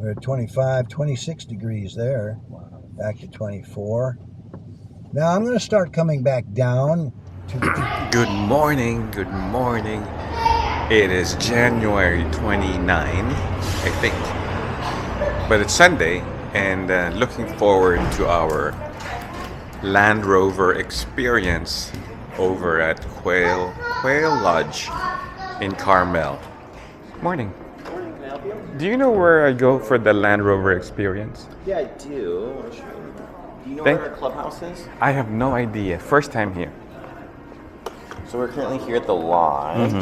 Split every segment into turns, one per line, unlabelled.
We're at 25, 26 degrees there. Back to 24. Now I'm going to start coming back down to the...
Good morning, good morning. It is January 29, I think. But it's Sunday, and looking forward to our Land Rover experience over at Quail Lodge in Carmel. Morning.
Morning, can I help you?
Do you know where I go for the Land Rover experience?
Yeah, I do. I'll show you. Do you know
Thank-
where our clubhouse is?
I have no idea. First time here.
So we're currently here at the lodge,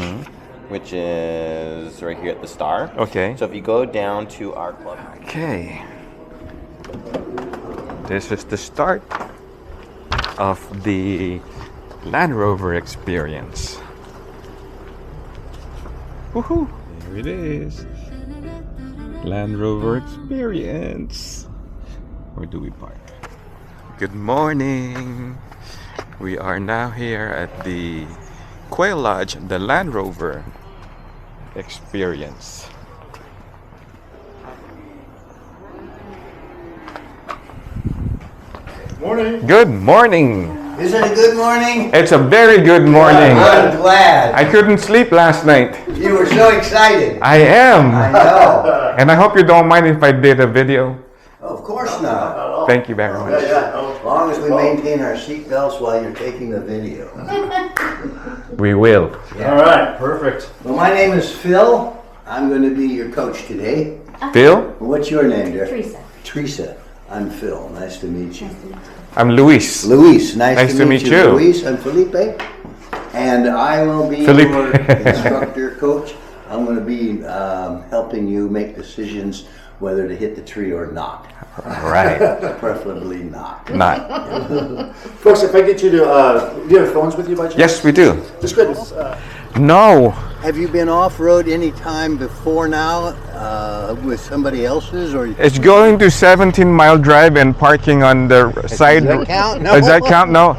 which is right here at the Star.
Okay.
So if you go down to our clubhouse.
Okay. This is the start of the Land Rover experience. Woohoo! There it is. Land Rover experience. Where do we park? Good morning. We are now here at the Quail Lodge, the Land Rover experience.
Morning.
Good morning.
Is it a good morning?
It's a very good morning.
I'm glad.
I couldn't sleep last night.
You were so excited.
I am.
I know.
And I hope you don't mind if I did a video.
Of course not.
Thank you very much.
As long as we maintain our seatbelts while you're taking the video.
We will.
Yeah.
All right, perfect.
Well, my name is Phil. I'm going to be your coach today.
Phil,
What's your name, dear?
Teresa.
Teresa. I'm Phil. Nice to meet you.
I'm Luis.
Luis.
Nice to meet you.
Luis, I'm Felipe. And I will be
Felipe.
your instructor, coach. I'm going to be helping you make decisions whether to hit the tree or not.
Right.
Preferably not.
Not.
Folks, if I get you to, do you have phones with you by chance?
Yes, we do.
Just good.
No.
Have you been off-road any time before now with somebody else's? Or
It's going to 17-mile drive and parking on the side.
Does that count? No.
Does that count? No.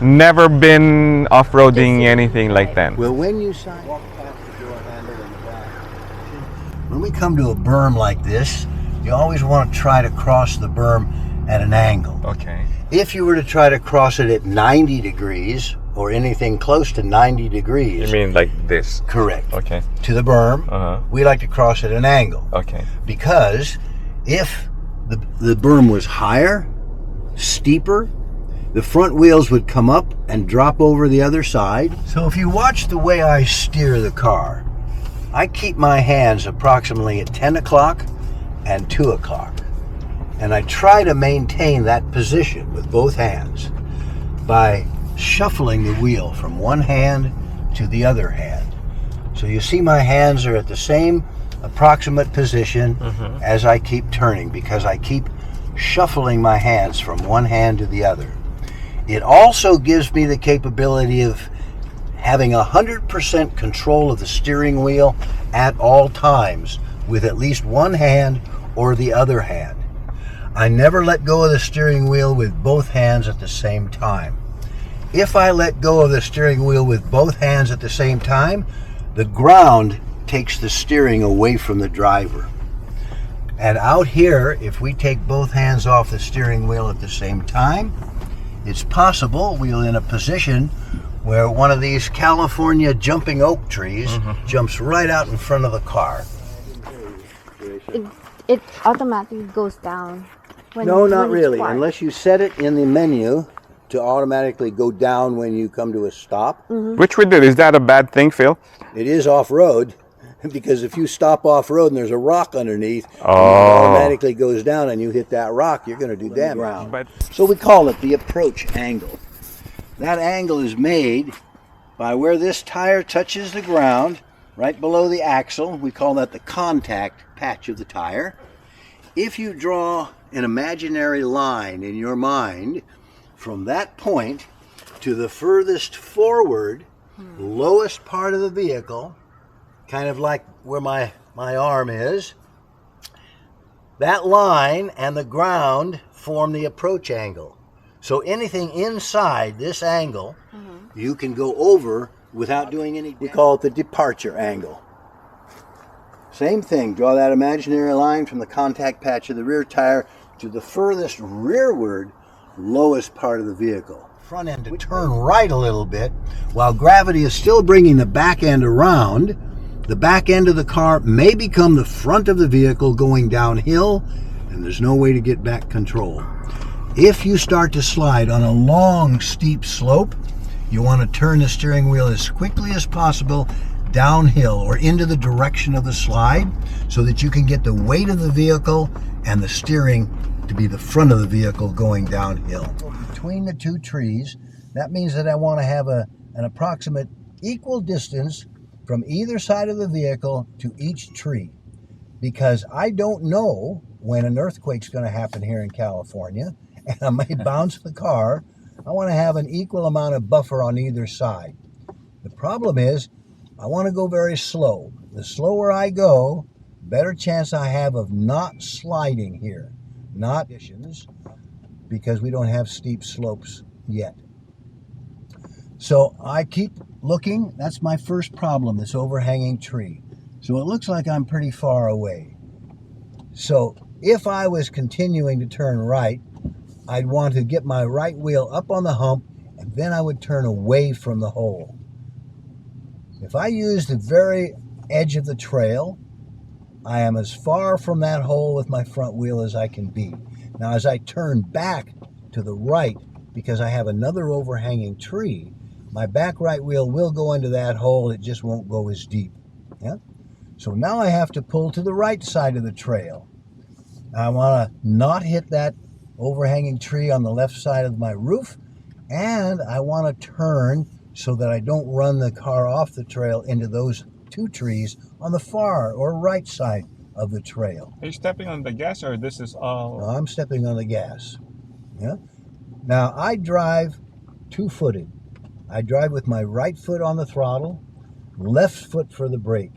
Never been off-roading anything like that.
Well, when you sign walk past the door handle in the back. When we come to a berm like this, you always want to try to cross the berm at an angle.
Okay.
If you were to try to cross it at 90 degrees or anything close to 90 degrees,
You mean like this?
correct,
Okay.
to the berm,
Uh-huh.
we like to cross at an angle.
Okay.
Because if the berm was higher, steeper, the front wheels would come up and drop over the other side. So if you watch the way I steer the car, I keep my hands approximately at 10 o'clock and 2 o'clock. And I try to maintain that position with both hands by shuffling the wheel from one hand to the other hand. So you see my hands are at the same approximate position as I keep turning, because I keep shuffling my hands from one hand to the other. It also gives me the capability of having 100% control of the steering wheel at all times with at least one hand or the other hand. I never let go of the steering wheel with both hands at the same time. If I let go of the steering wheel with both hands at the same time, the ground takes the steering away from the driver. And out here, if we take both hands off the steering wheel at the same time, it's possible we're in a position where one of these California jumping oak trees jumps right out in front of the car.
It automatically goes down.
No, not
when it's
really,
parked.
unless you set it in the menu to automatically go down when you come to a stop.
Which we did. Is that a bad thing, Phil?
It is off-road, because if you stop off-road and there's a rock underneath, and it
Oh.
automatically goes down and you hit that rock, you're going to do damage.
But
So we call it the approach angle. That angle is made by where this tire touches the ground, right below the axle. We call that the contact patch of the tire. If you draw an imaginary line in your mind from that point to the furthest forward, lowest part of the vehicle, kind of like where my arm is, that line and the ground form the approach angle. So anything inside this angle, you can go over without doing any damage. We call it the departure angle. Same thing, draw that imaginary line from the contact patch of the rear tire to the furthest rearward lowest part of the vehicle. Front end to turn right a little bit while gravity is still bringing the back end around. The back end of the car may become the front of the vehicle going downhill, and there's no way to get back control. If you start to slide on a long, steep slope, you want to turn the steering wheel as quickly as possible downhill or into the direction of the slide so that you can get the weight of the vehicle and the steering to be the front of the vehicle going downhill. Between the two trees, that means that I want to have an approximate equal distance from either side of the vehicle to each tree, because I don't know when an earthquake's going to happen here in California and I may bounce the car. I want to have an equal amount of buffer on either side. The problem is I want to go very slow. The slower I go, better chance I have of not sliding here. Not conditions, because we don't have steep slopes yet. So I keep looking. That's my first problem, this overhanging tree. So it looks like I'm pretty far away. So if I was continuing to turn right, I'd want to get my right wheel up on the hump, and then I would turn away from the hole. If I use the very edge of the trail, I am as far from that hole with my front wheel as I can be. Now, as I turn back to the right, because I have another overhanging tree, my back right wheel will go into that hole. It just won't go as deep. Yeah? So now I have to pull to the right side of the trail. I want to not hit that overhanging tree on the left side of my roof, and I want to turn so that I don't run the car off the trail into those two trees on the far or right side of the trail.
Are you stepping on the gas, or this is all?
No, I'm stepping on the gas. Yeah. Now I drive two-footed. I drive with my right foot on the throttle, left foot for the brake.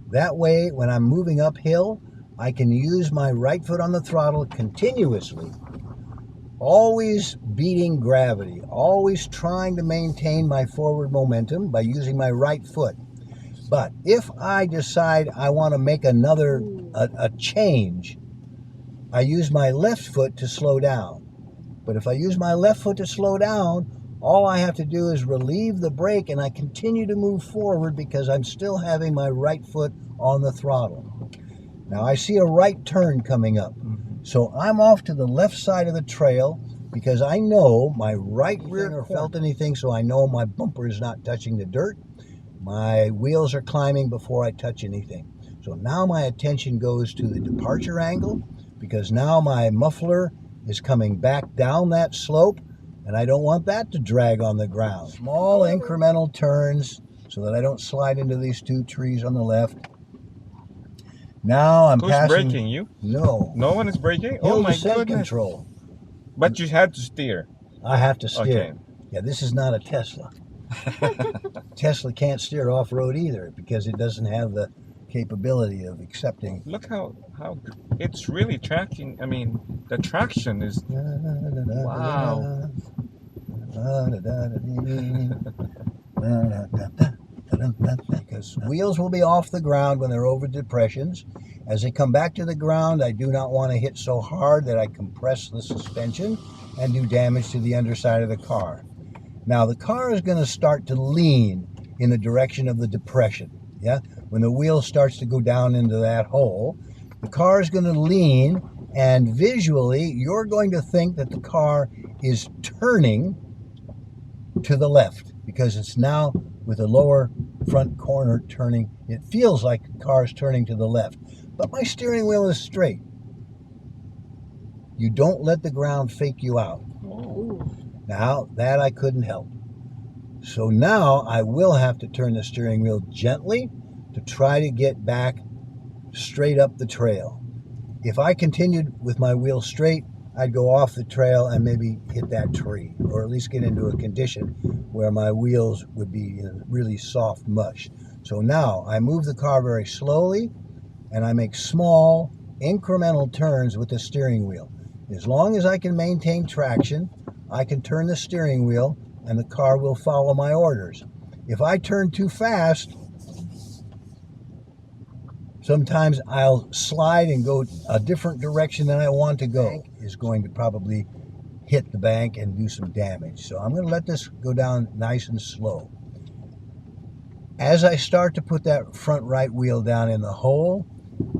That way, when I'm moving uphill, I can use my right foot on the throttle continuously, always beating gravity, always trying to maintain my forward momentum by using my right foot. But if I decide I want to make a change, I use my left foot to slow down. But if I use my left foot to slow down, all I have to do is relieve the brake and I continue to move forward because I'm still having my right foot on the throttle. Now I see a right turn coming up. So I'm off to the left side of the trail because I know my right rear felt anything, so I know my bumper is not touching the dirt. My wheels are climbing before I touch anything. So now my attention goes to the departure angle because now my muffler is coming back down that slope and I don't want that to drag on the ground. Small incremental turns so that I don't slide into these two trees on the left. Now I'm passing.
Who's braking? You?
No.
No one is braking?
Hill
Oh my
descent
goodness.
control.
But you had to steer.
I have to steer.
Okay.
Yeah, this is not a Tesla. Tesla can't steer off-road either because it doesn't have the capability of accepting.
Look how it's really tracking. I mean, the traction is wow.
Because wheels will be off the ground when they're over depressions. As they come back to the ground, I do not want to hit so hard that I compress the suspension and do damage to the underside of the car. Now the car is going to start to lean in the direction of the depression. Yeah, when the wheel starts to go down into that hole, the car is going to lean, and visually you're going to think that the car is turning to the left because it's now with the lower front corner turning. It feels like the car is turning to the left, but my steering wheel is straight. You don't let the ground fake you out. Now that I couldn't help. So now I will have to turn the steering wheel gently to try to get back straight up the trail. If I continued with my wheel straight, I'd go off the trail and maybe hit that tree, or at least get into a condition where my wheels would be in really soft mush. So now I move the car very slowly and I make small incremental turns with the steering wheel. As long as I can maintain traction, I can turn the steering wheel and the car will follow my orders. If I turn too fast, Sometimes I'll slide and go a different direction than I want to go. Is going to probably hit the bank and do some damage. So I'm going to let this go down nice and slow. As I start to put that front right wheel down in the hole,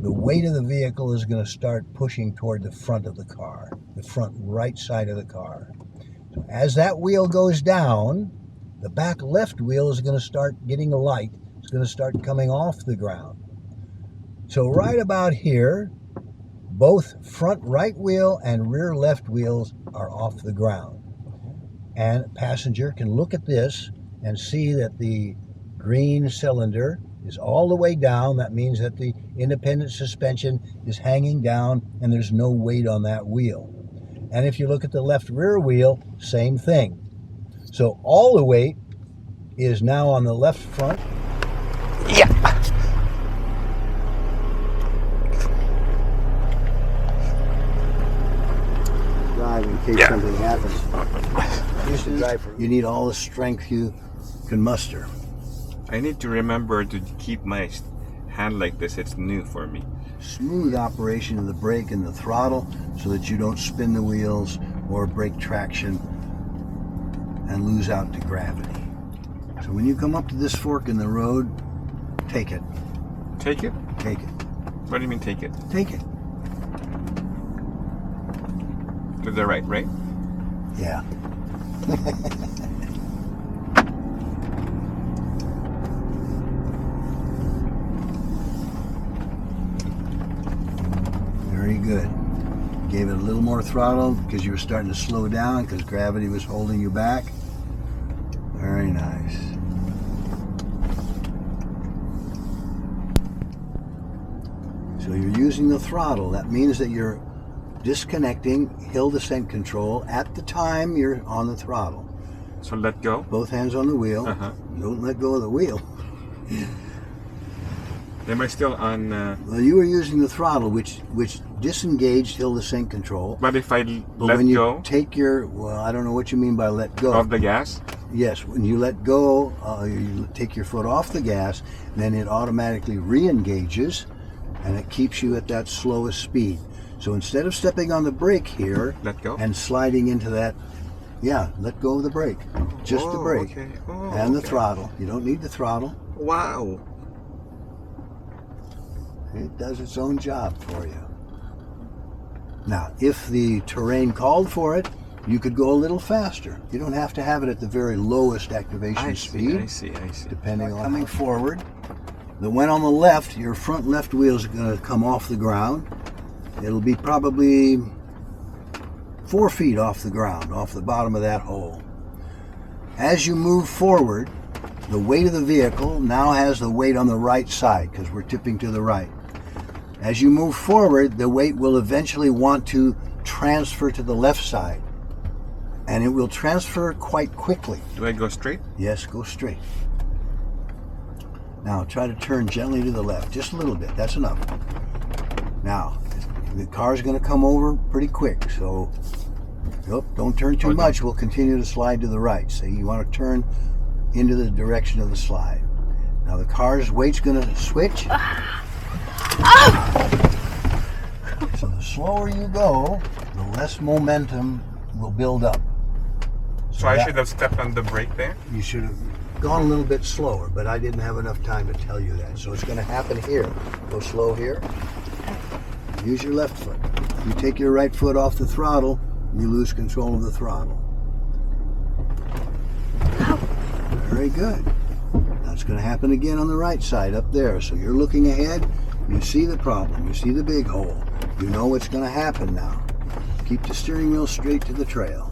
the weight of the vehicle is going to start pushing toward the front of the car, the front right side of the car. So as that wheel goes down, the back left wheel is going to start getting light. It's going to start coming off the ground. So right about here, both front right wheel and rear left wheels are off the ground. And a passenger can look at this and see that the green cylinder is all the way down. That means that the independent suspension is hanging down and there's no weight on that wheel. And if you look at the left rear wheel, same thing. So all the weight is now on the left front.
Yeah.
Drive in case something happens. You need all the strength you can muster.
I need to remember to keep my hand like this. It's new for me.
Smooth operation of the brake and the throttle so that you don't spin the wheels or break traction and lose out to gravity. So when you come up to this fork in the road, take it.
Take it?
Take it.
What do you mean take it?
Take it.
To the right, right?
Yeah. Very good. Gave it a little more throttle because you were starting to slow down because gravity was holding you back. Very nice. So you're using the throttle. That means that you're disconnecting hill descent control at the time you're on the throttle.
So let go.
Both hands on the wheel. Don't let go of the wheel.
Am I still on?
Well, you were using the throttle, which disengaged hill descent control.
But if I
But
let
when you
go
take your, well, I don't know what you mean by let go.
of the gas,
Yes, when you let go, you take your foot off the gas, then it automatically re-engages, and it keeps you at that slowest speed. So instead of stepping on the brake here
let go.
and sliding into that, let go of the brake. Just the brake.
Okay.
And the throttle. You don't need the throttle.
Wow.
It does its own job for you. Now, if the terrain called for it, you could go a little faster. You don't have to have it at the very lowest activation speed.
I see.
Depending on coming forward. The one on the left, your front left wheel is going to come off the ground. It'll be probably 4 feet off the ground, off the bottom of that hole. As you move forward, the weight of the vehicle now has the weight on the right side because we're tipping to the right. As you move forward, the weight will eventually want to transfer to the left side. And it will transfer quite quickly.
Do I go straight?
Yes, go straight. Now try to turn gently to the left, just a little bit. That's enough. Now, the car's going to come over pretty quick, so don't turn too much. We'll continue to slide to the right. So you want to turn into the direction of the slide. Now the car's weight's going to switch. So the slower you go, the less momentum will build up.
So I should have stepped on the brake there?
You should have gone a little bit slower, but I didn't have enough time to tell you that. So it's going to happen here. Go slow here. Use your left foot. You take your right foot off the throttle, you lose control of the throttle. Very good. Now it's going to happen again on the right side up there. So you're looking ahead. You see the problem. You see the big hole. You know what's going to happen now. Keep the steering wheel straight to the trail.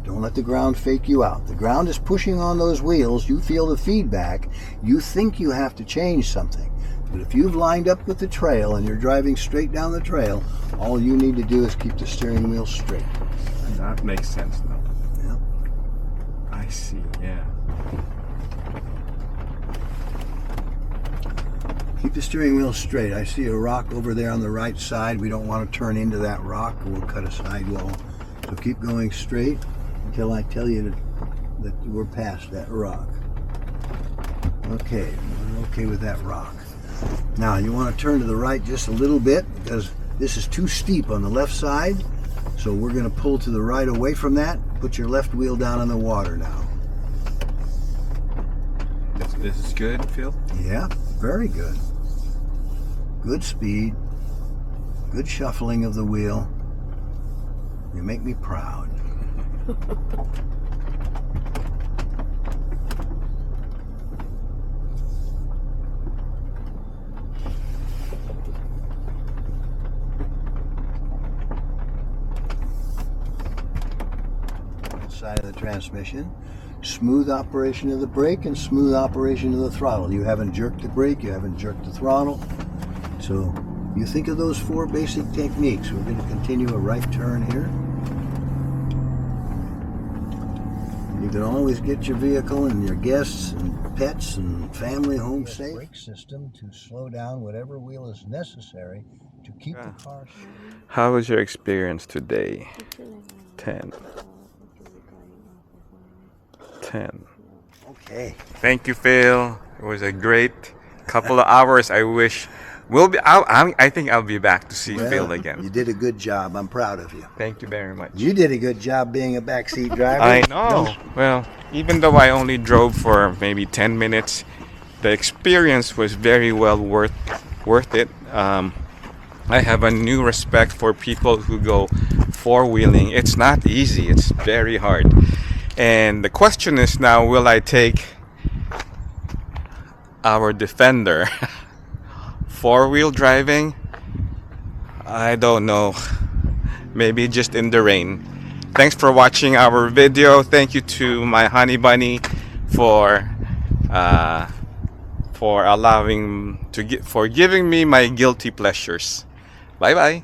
Don't let the ground fake you out. The ground is pushing on those wheels. You feel the feedback. You think you have to change something. But if you've lined up with the trail and you're driving straight down the trail, all you need to do is keep the steering wheel straight.
That makes sense now.
Yep.
I see, yeah.
Keep the steering wheel straight. I see a rock over there on the right side. We don't want to turn into that rock or we'll cut a sidewall. So keep going straight until I tell you that we're past that rock. Okay, we're okay with that rock. Now you want to turn to the right just a little bit because this is too steep on the left side. So we're going to pull to the right away from that. Put your left wheel down in the water now.
This is good, Phil?
Yeah, very good. Good speed. Good shuffling of the wheel. You make me proud. Side of the transmission. Smooth operation of the brake and smooth operation of the throttle. You haven't jerked the brake, you haven't jerked the throttle. So you think of those 4 basic techniques. We're going to continue a right turn here. You can always get your vehicle and your guests and pets and family home safe. Brake system to slow down whatever wheel is necessary to keep the car safe.
How was your experience today? 10. 10.
Okay.
Thank you, Phil. It was a great couple of hours. I wish I think I'll be back to see Phil
You
again.
did a good job. I'm proud of you.
Thank you very much.
You did a good job being a backseat driver.
I know. Well, even though I only drove for maybe 10 minutes, the experience was very well worth it. I have a new respect for people who go four-wheeling. It's not easy. It's very hard. And the question is now, will I take our Defender four-wheel driving? I don't know. Maybe just in the rain. Thanks for watching our video. Thank you to my honey bunny for giving me my guilty pleasures. Bye bye.